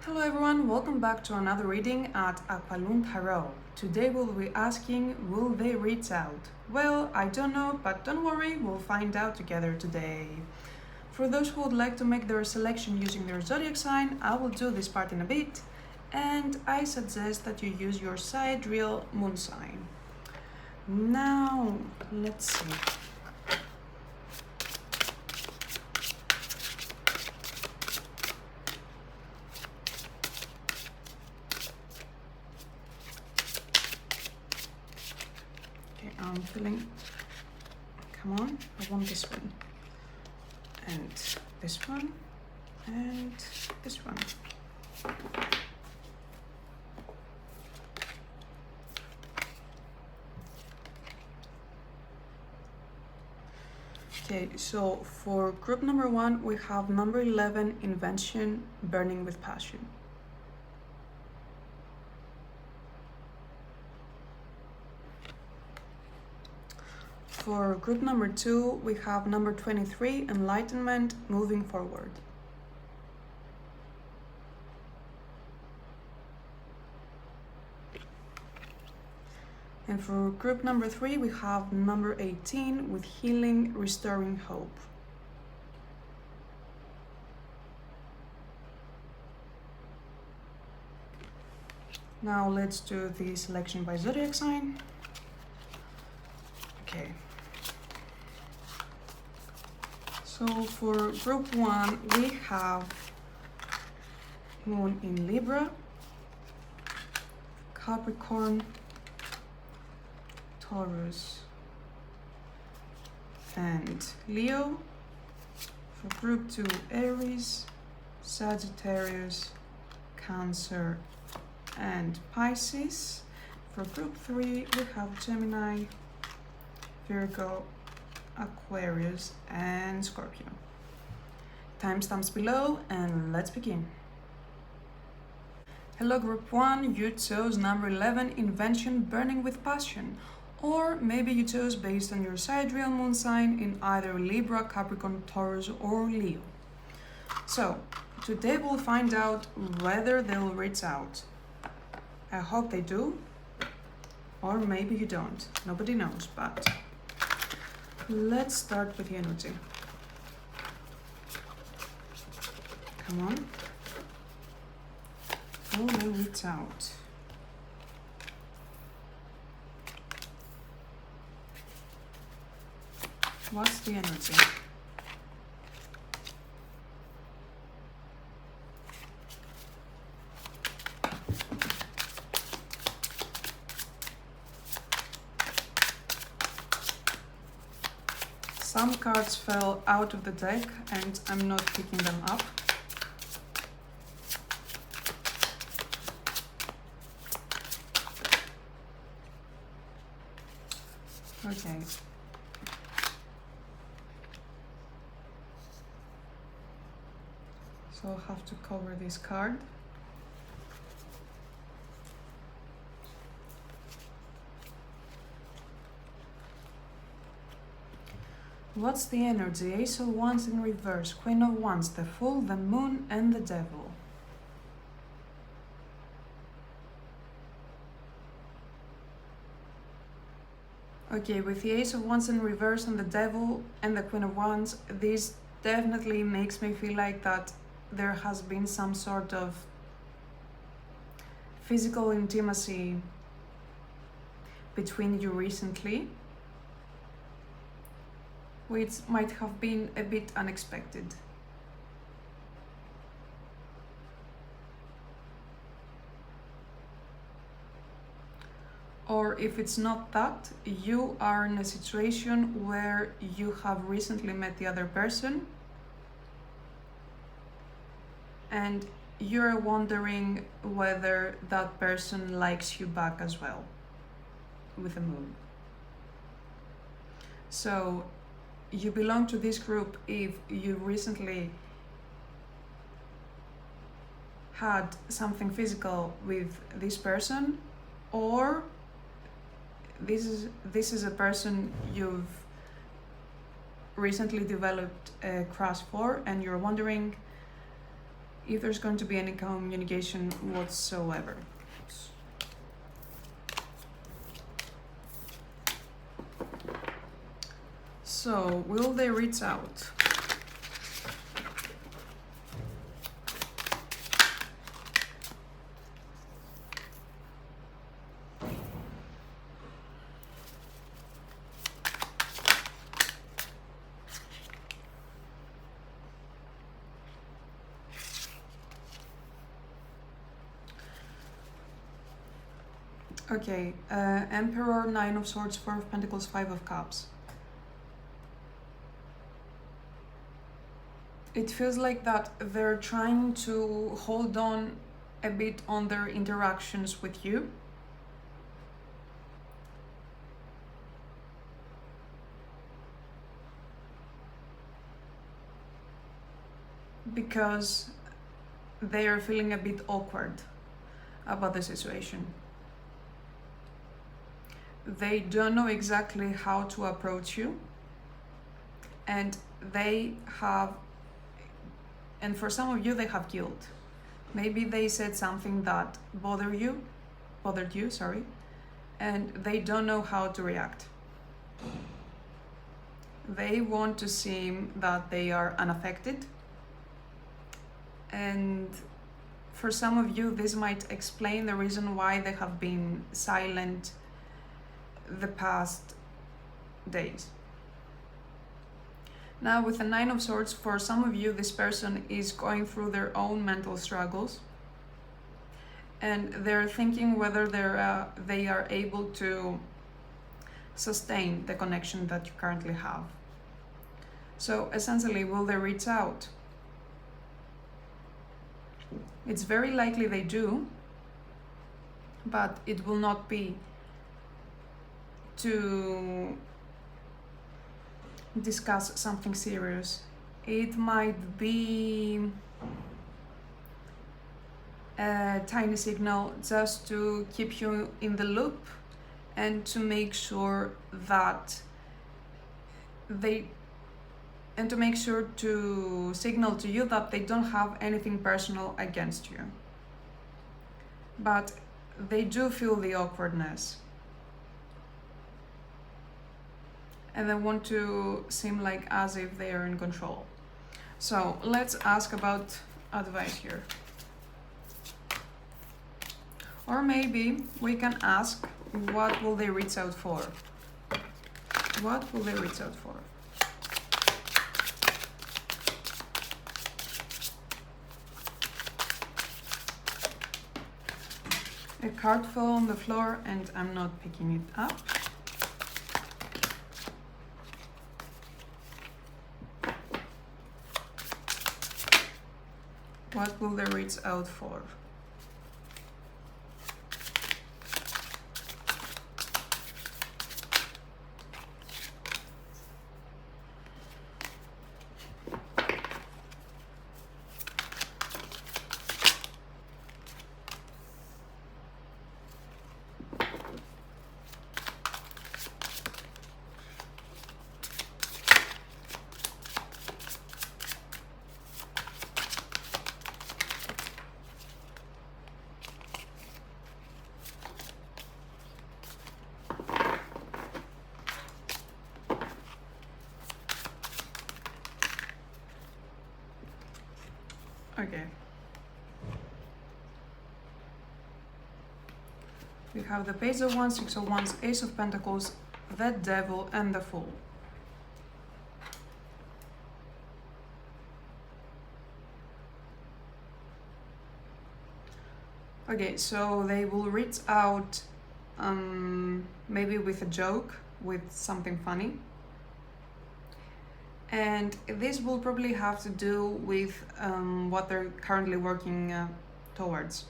Hello everyone, welcome back to another reading at aqua-colored tarot. Today we'll be asking, will they reach out? Well, I don't know, but don't worry, we'll find out together today. For those who would like to make their selection using their zodiac sign, I will do this part in a bit, and I suggest that you use your sidereal moon sign. Now, let's see. I'm feeling, come on, I want this one, and this one, and this one. Okay, so for group number 1, we have number 11, invention, burning with passion. For group number 2, we have number 23, enlightenment, moving forward. And for group number 3, we have number 18, with healing, restoring hope. Now let's do the selection by zodiac sign. Okay. So for group 1, we have Moon in Libra, Capricorn, Taurus, and Leo. For group 2, Aries, Sagittarius, Cancer, and Pisces. For group 3, we have Gemini, Virgo, Aquarius, and Scorpio. Timestamps below, and let's begin. Hello group 1, you chose number 11, invention, burning with passion. Or maybe you chose based on your sidereal moon sign in either Libra, Capricorn, Taurus, or Leo. So, today we'll find out whether they'll reach out. I hope they do, or maybe you don't. Nobody knows, but let's start with the energy. Come on. Will they reach out? What's the energy? Some cards fell out of the deck and I'm not picking them up. Okay. So I'll have to cover this card. What's the energy? Ace of Wands in reverse, Queen of Wands, the Fool, the Moon, and the Devil. Okay, with the Ace of Wands in reverse and the Devil and the Queen of Wands, this definitely makes me feel like that there has been some sort of physical intimacy between you recently, which might have been a bit unexpected. Or if it's not that, you are in a situation where you have recently met the other person and you're wondering whether that person likes you back as well, with the moon. So you belong to this group if you recently had something physical with this person, or this is a person you've recently developed a crush for and you're wondering if there's going to be any communication whatsoever. So, will they reach out? Okay, Emperor, Nine of Swords, Four of Pentacles, Five of Cups. It feels like that they're trying to hold on a bit on their interactions with you. Because they are feeling a bit awkward about the situation. They don't know exactly how to approach you, and for some of you, they have guilt. Maybe they said something that bothered you, and they don't know how to react. They want to seem that they are unaffected, and for some of you, this might explain the reason why they have been silent the past days. Now, with the Nine of Swords, for some of you, this person is going through their own mental struggles, and they're thinking whether they are able to sustain the connection that you currently have. So essentially, will they reach out? It's very likely they do, but it will not be to discuss something serious. It might be a tiny signal just to keep you in the loop and to make sure that to signal to you that they don't have anything personal against you. But they do feel the awkwardness. And they want to seem like as if they are in control. So let's ask about advice here. Or maybe we can ask, what will they reach out for? What will they reach out for? A card fell on the floor and I'm not picking it up. What will they reach out for? Okay. We have the Page of Wands, Six of Wands, Ace of Pentacles, the Devil, and the Fool. Okay, so they will reach out maybe with a joke, with something funny. And this will probably have to do with what they're currently working towards.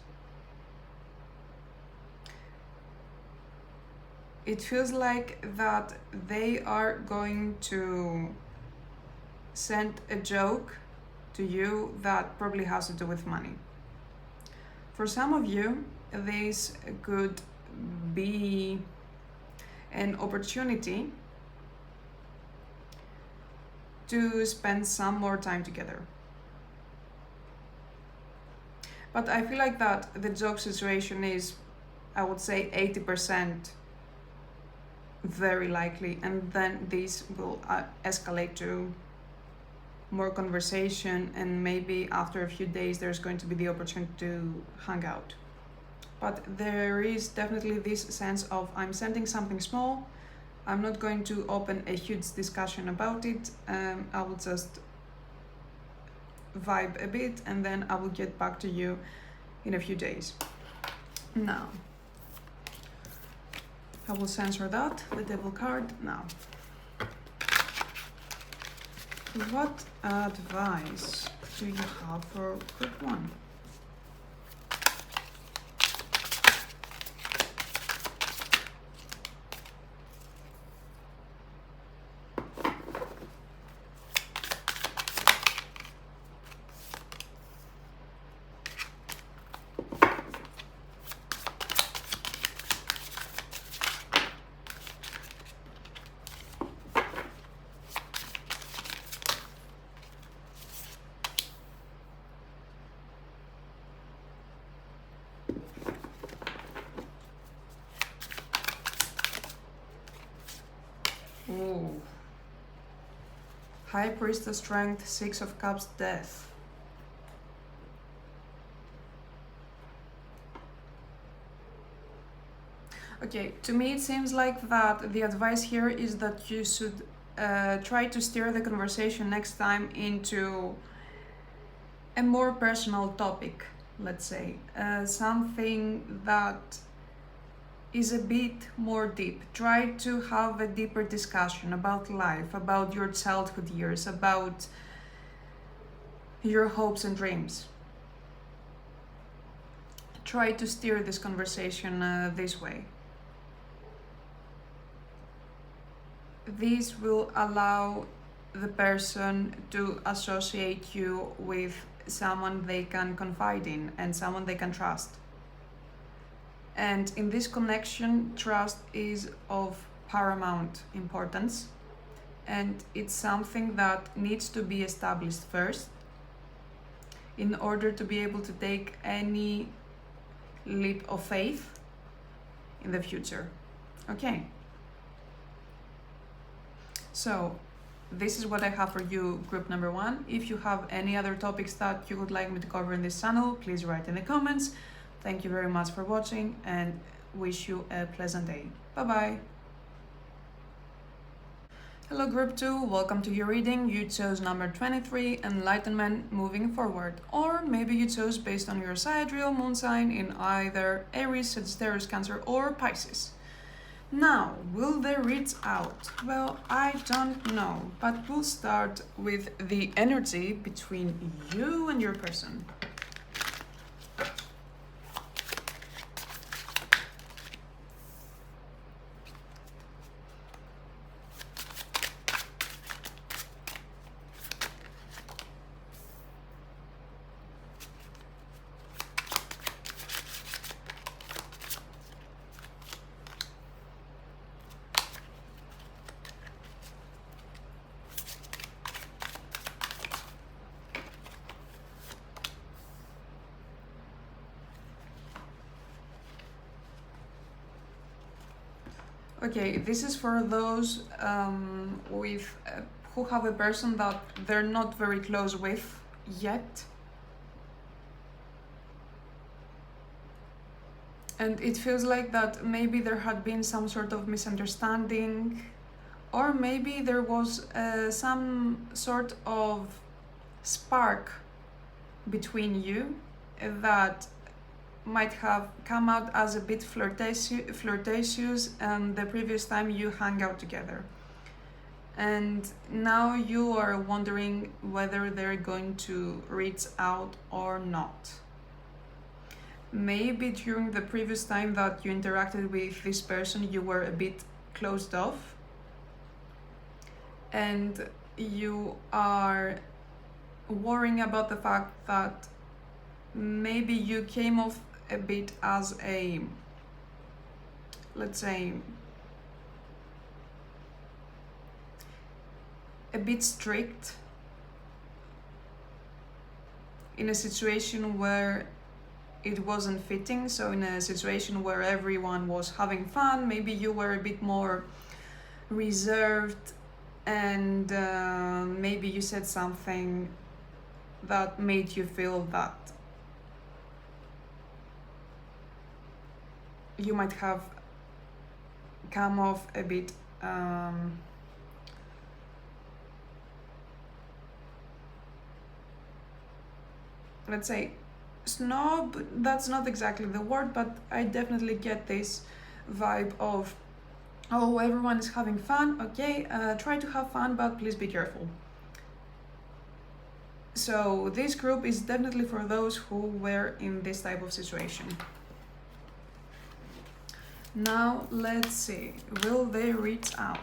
It feels like that they are going to send a joke to you that probably has to do with money. For some of you, this could be an opportunity to spend some more time together. But I feel like that the job situation is, I would say, 80% very likely, and then this will escalate to more conversation, and maybe after a few days there's going to be the opportunity to hang out. But there is definitely this sense of, I'm sending something small, I'm not going to open a huge discussion about it, I will just vibe a bit and then I will get back to you in a few days. Now, I will censor that, the devil card. Now, what advice do you have for group 1? Ooh. High Priestess Strength, 6 of Cups, Death. Okay, to me it seems like that the advice here is that you should try to steer the conversation next time into a more personal topic, let's say. Something that is a bit more deep. Try to have a deeper discussion about life, about your childhood years, about your hopes and dreams. Try to steer this conversation this way. This will allow the person to associate you with someone they can confide in and someone they can trust. And in this connection, trust is of paramount importance, and it's something that needs to be established first in order to be able to take any leap of faith in the future. Okay. So this is what I have for you, group number 1. If you have any other topics that you would like me to cover in this channel, please write in the comments. Thank you very much for watching and wish you a pleasant day. Bye-bye. Hello group 2, welcome to your reading. You chose number 23, Enlightenment, moving forward. Or maybe you chose based on your sidereal moon sign in either Aries, Sagittarius, Cancer or Pisces. Now, will they reach out? Well, I don't know, but we'll start with the energy between you and your person. Okay, this is for those who have a person that they're not very close with yet. And it feels like that maybe there had been some sort of misunderstanding, or maybe there was some sort of spark between you that might have come out as a bit flirtatious the previous time you hung out together. And now you are wondering whether they're going to reach out or not. Maybe during the previous time that you interacted with this person, you were a bit closed off. And you are worrying about the fact that maybe you came off a bit as a, let's say, a bit strict in a situation where it wasn't fitting. So in a situation where everyone was having fun, maybe you were a bit more reserved, and maybe you said something that made you feel that you might have come off a bit let's say snob. That's not exactly the word, but I definitely get this vibe of, oh, everyone is having fun, okay, try to have fun, but please be careful. So this group is definitely for those who were in this type of situation. Now let's see, will they reach out?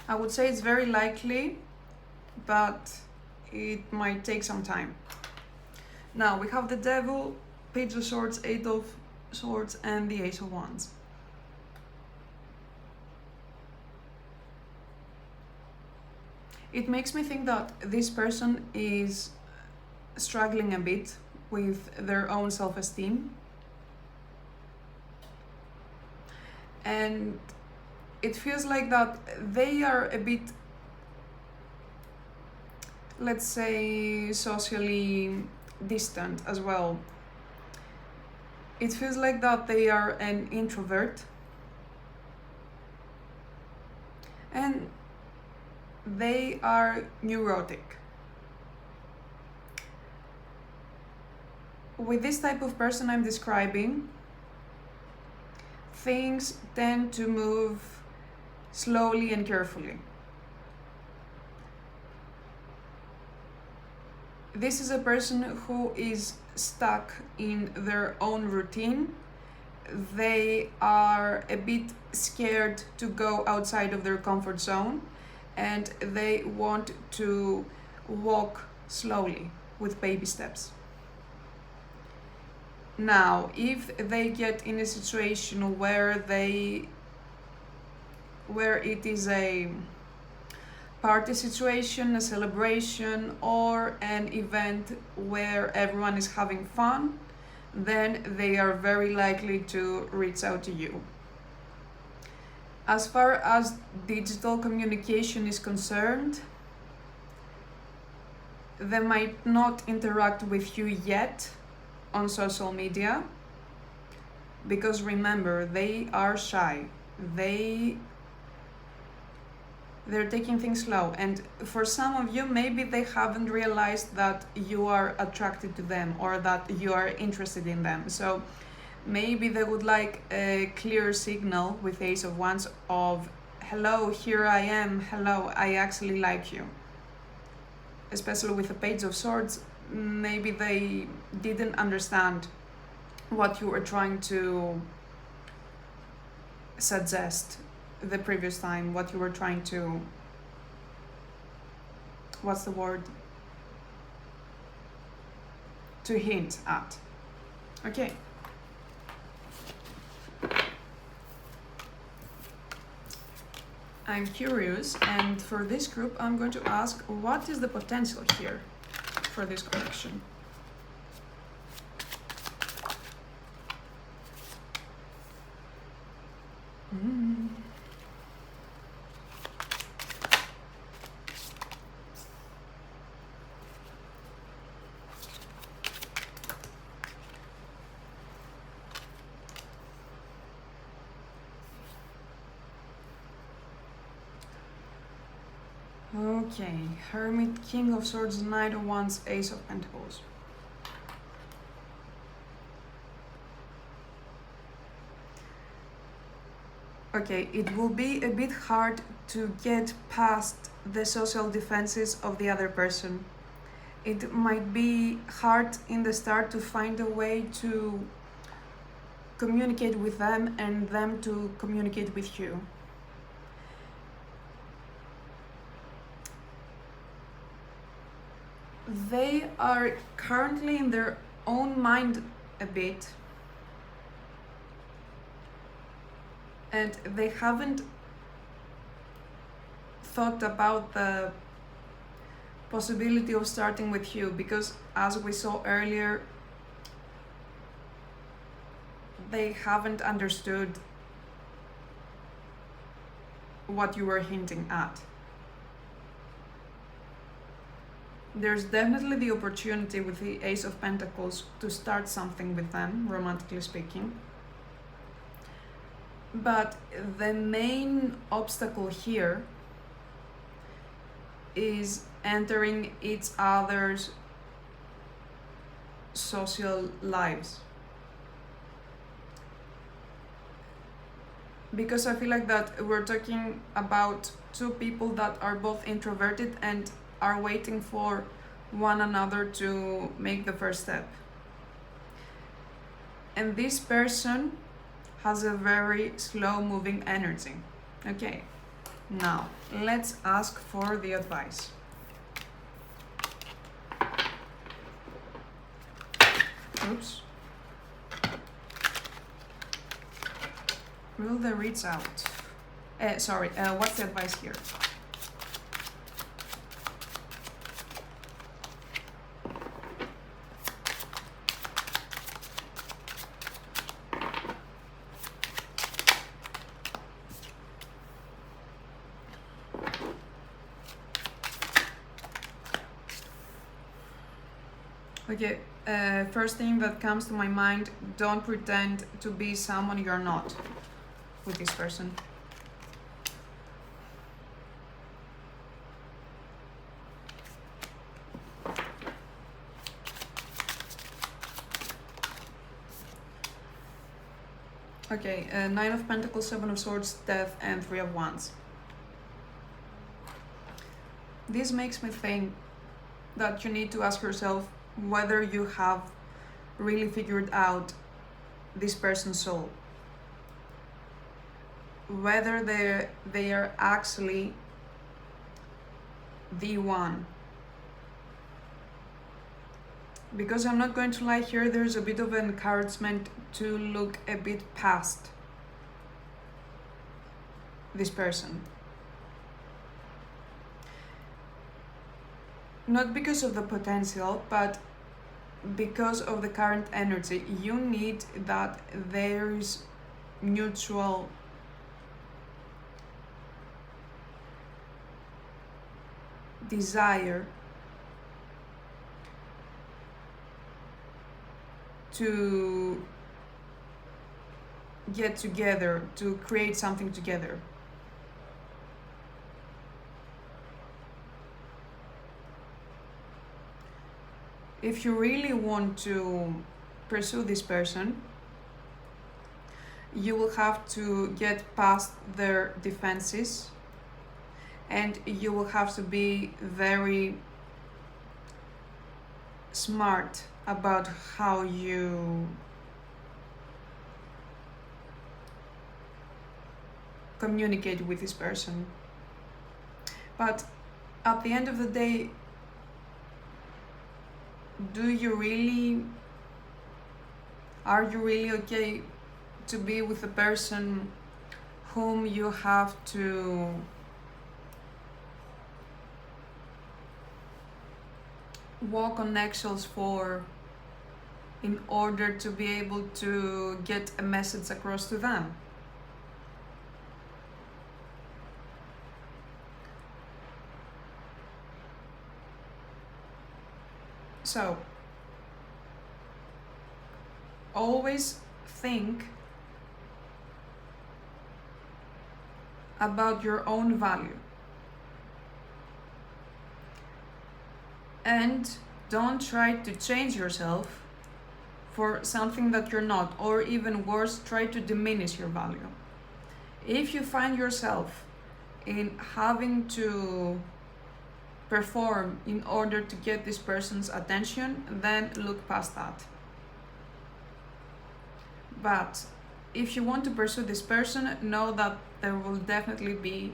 I would say it's very likely, but it might take some time. Now we have the Devil, Page of Swords, Eight of Swords, and the Ace of Wands. It makes me think that this person is struggling a bit with their own self-esteem, and it feels like that they are a bit, let's say, socially distant as well. It feels like that they are an introvert, and they are neurotic. With this type of person I'm describing, things tend to move slowly and carefully. This is a person who is stuck in their own routine. They are a bit scared to go outside of their comfort zone, and they want to walk slowly with baby steps. Now, if they get in a situation where it is a party situation, a celebration, or an event where everyone is having fun, then they are very likely to reach out to you. As far as digital communication is concerned, they might not interact with you yet on social media, because remember, they are shy. They're taking things slow, and for some of you, maybe they haven't realized that you are attracted to them or that you are interested in them. So maybe they would like a clear signal with Ace of Wands of, hello, here I am, hello, I actually like you. Especially with the Page of Swords, maybe they didn't understand what you were trying to suggest the previous time, what you were trying to, what's the word, to hint at. Okay. I'm curious, and for this group I'm going to ask, what is the potential here for this connection? Okay, Hermit, King of Swords, Knight of Wands, Ace of Pentacles. Okay, it will be a bit hard to get past the social defenses of the other person. It might be hard in the start to find a way to communicate with them and them to communicate with you. They are currently in their own mind a bit, and they haven't thought about the possibility of starting with you, because as we saw earlier, they haven't understood what you were hinting at. There's definitely the opportunity with the Ace of Pentacles to start something with them, romantically speaking. But the main obstacle here is entering each other's social lives. Because I feel like that we're talking about two people that are both introverted and are waiting for one another to make the first step. And this person has a very slow moving energy. Okay, now let's ask for the advice. Oops. Will they reach out? What's the advice here? Okay, first thing that comes to my mind, don't pretend to be someone you're not with this person. Okay, Nine of Pentacles, Seven of Swords, Death, and Three of Wands. This makes me think that you need to ask yourself whether you have really figured out this person's soul. Whether they are actually the one. Because I'm not going to lie here, there's a bit of encouragement to look a bit past this person. Not because of the potential, but because of the current energy. You need that there's mutual desire to get together, to create something together. If you really want to pursue this person, you will have to get past their defenses, and you will have to be very smart about how you communicate with this person. But at the end of the day, are you really okay to be with a person whom you have to walk on eggshells for in order to be able to get a message across to them? So, always think about your own value. And don't try to change yourself for something that you're not, or even worse, try to diminish your value. If you find yourself in having to perform in order to get this person's attention, then look past that. But if you want to pursue this person, know that there will definitely be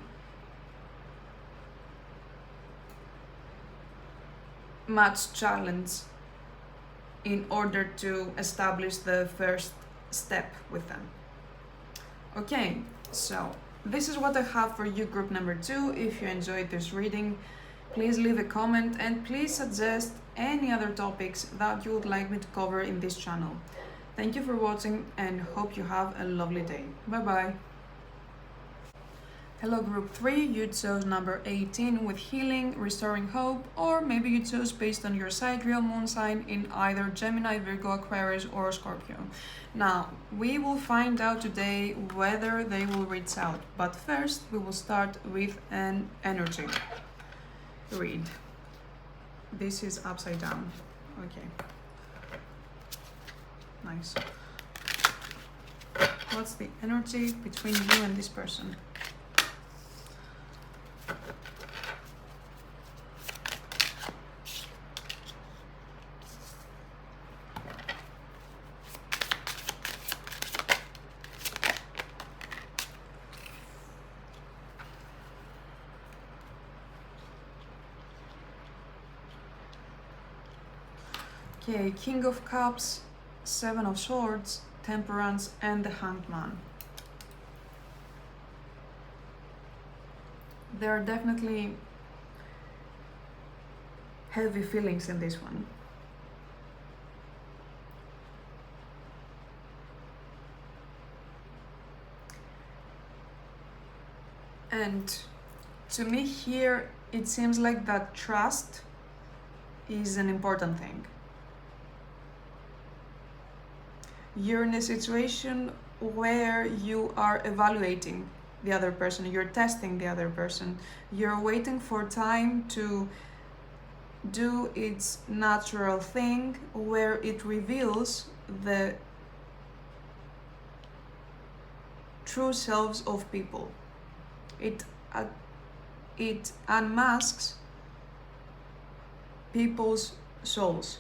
much challenge in order to establish the first step with them. Okay, so this is what I have for you, group number 2. If you enjoyed this reading, please leave a comment and please suggest any other topics that you would like me to cover in this channel. Thank you for watching and hope you have a lovely day. Bye bye. Hello group 3, you chose number 18 with healing, restoring hope, or maybe you chose based on your sidereal moon sign in either Gemini, Virgo, Aquarius or Scorpio. Now, we will find out today whether they will reach out, but first we will start with an energy read. This is upside down. Okay. Nice. What's the energy between you and this person? Okay, King of Cups, Seven of Swords, Temperance, and the Hanged Man. There are definitely heavy feelings in this one. And to me here, it seems like that trust is an important thing. You're in a situation where you are evaluating the other person, you're testing the other person, you're waiting for time to do its natural thing where it reveals the true selves of people. It unmasks people's souls.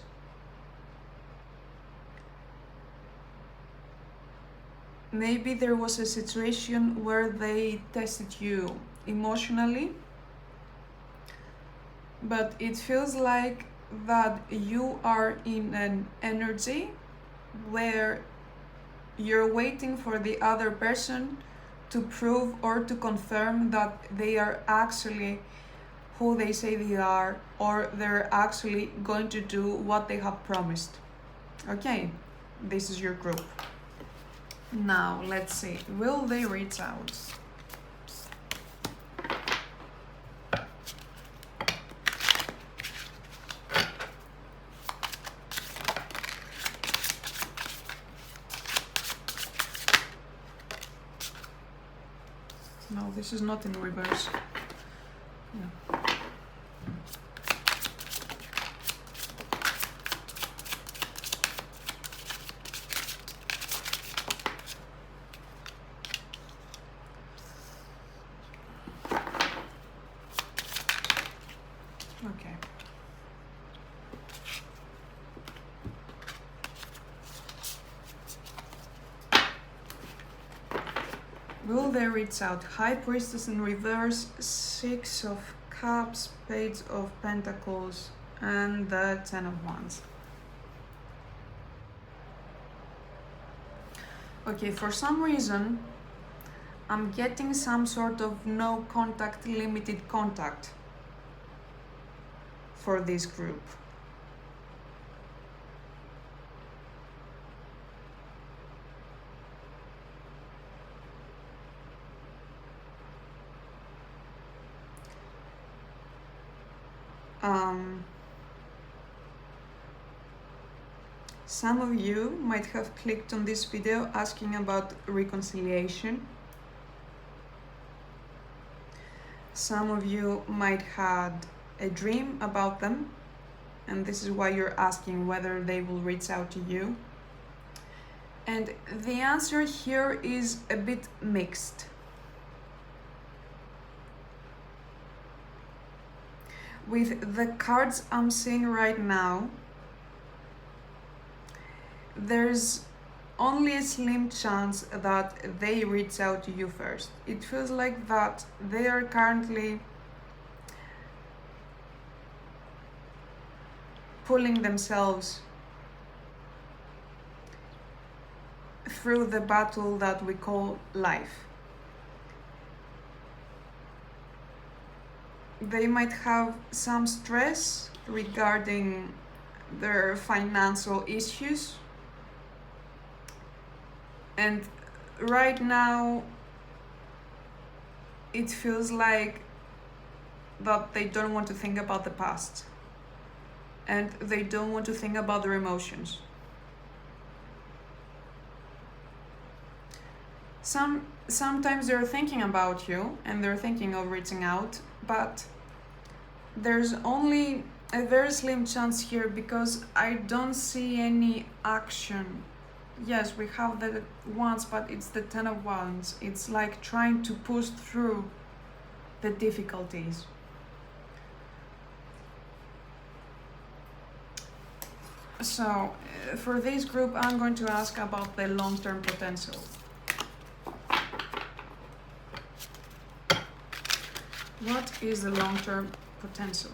Maybe there was a situation where they tested you emotionally, but it feels like that you are in an energy where you're waiting for the other person to prove or to confirm that they are actually who they say they are, or they're actually going to do what they have promised. Okay, this is your group. Now, let's see, will they reach out? No, this is not in reverse. Yeah. Okay. Will they reach out? High Priestess in reverse, Six of Cups, Page of Pentacles, and the Ten of Wands. Okay, for some reason, I'm getting some sort of no contact, limited contact for this group. Some of you might have clicked on this video asking about reconciliation. Some of you might had a dream about them, and this is why you're asking whether they will reach out to you. And the answer here is a bit mixed. With the cards I'm seeing right now, there's only a slim chance that they reach out to you first. It feels like that they are currently pulling themselves through the battle that we call life. They might have some stress regarding their financial issues, and right now it feels like that they don't want to think about the past and they don't want to think about their emotions. Sometimes they're thinking about you and they're thinking of reaching out, but there's only a very slim chance here because I don't see any action. Yes, we have the Wands, but it's the Ten of Wands. It's like trying to push through the difficulties. So, for this group, I'm going to ask about the long-term potential. What is the long-term potential?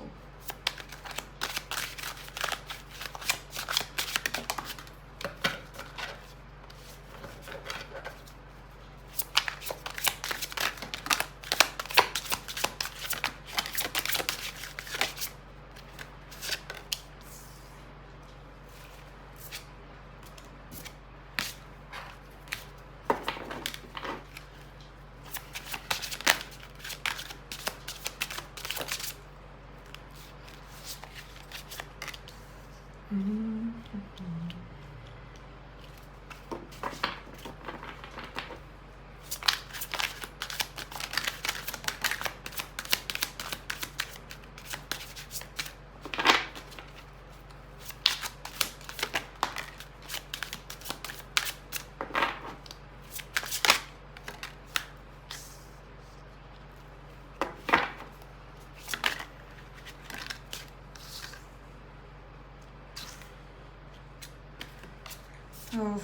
Oh,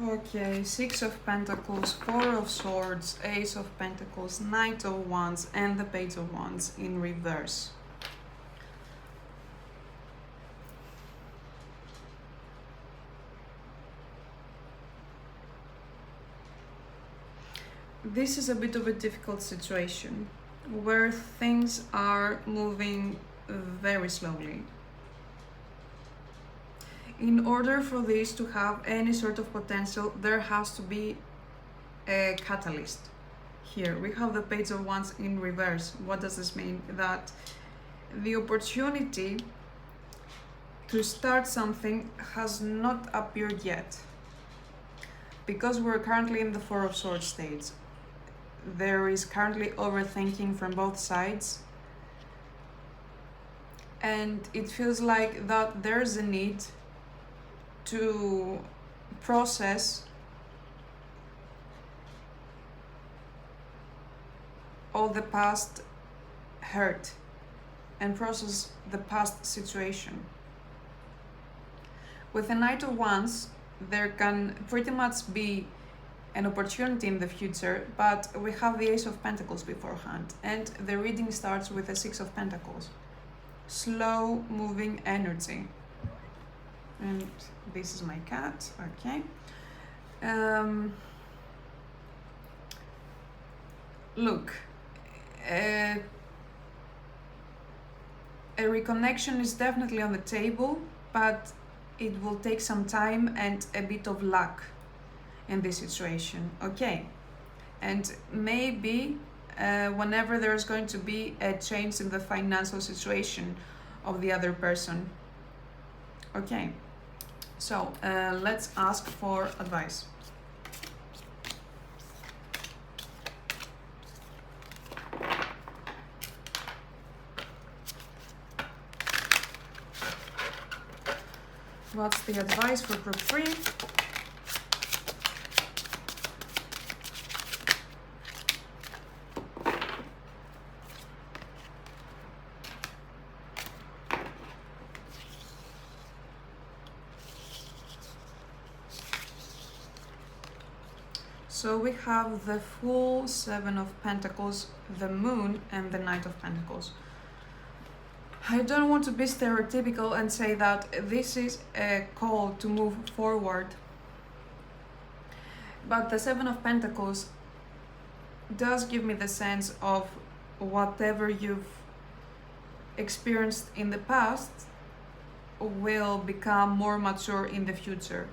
okay, Six of Pentacles, Four of Swords, Ace of Pentacles, Knight of Wands, and the Page of Wands in reverse. This is a bit of a difficult situation where things are moving very slowly. In order for this to have any sort of potential, there has to be a catalyst. Here we have the Page of Wands in reverse. What does this mean? That the opportunity to start something has not appeared yet. Because we're currently in the Four of Swords stage, there is currently overthinking from both sides. And it feels like that there's a need to process all the past hurt and process the past situation. With the Knight of Wands, there can pretty much be an opportunity in the future, but we have the Ace of Pentacles beforehand, and the reading starts with the Six of Pentacles. Slow moving energy. And this is my cat, okay. Look, a reconnection is definitely on the table, but it will take some time and a bit of luck in this situation, okay. And maybe whenever there's going to be a change in the financial situation of the other person. Okay, so let's ask for advice. What's the advice for group 3? So we have the full Seven of Pentacles, the Moon, and the Knight of Pentacles. I don't want to be stereotypical and say that this is a call to move forward, but the Seven of Pentacles does give me the sense of whatever you've experienced in the past will become more mature in the future.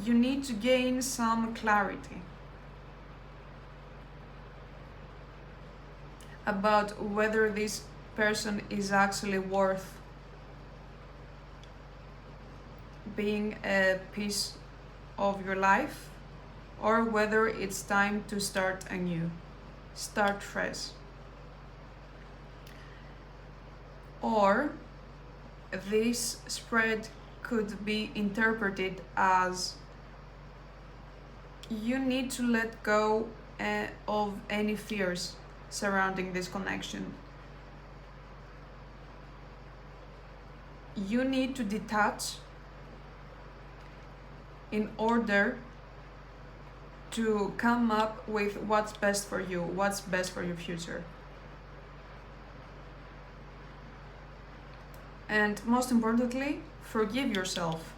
You need to gain some clarity about whether this person is actually worth being a piece of your life, or whether it's time to start anew, start fresh. Or this spread could be interpreted as you need to let go of any fears surrounding this connection. You need to detach in order to come up with what's best for you, what's best for your future. And most importantly, forgive yourself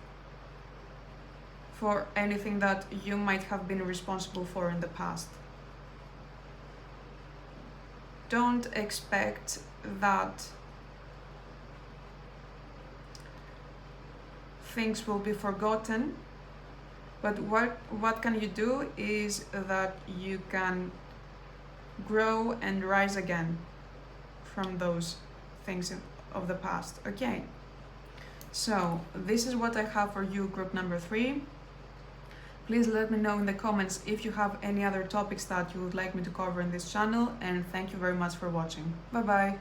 for anything that you might have been responsible for in the past. Don't expect that things will be forgotten, but what can you do is that you can grow and rise again from those things of the past. Okay, so this is what I have for you, group number 3. Please let me know in the comments if you have any other topics that you would like me to cover in this channel, and thank you very much for watching. Bye bye.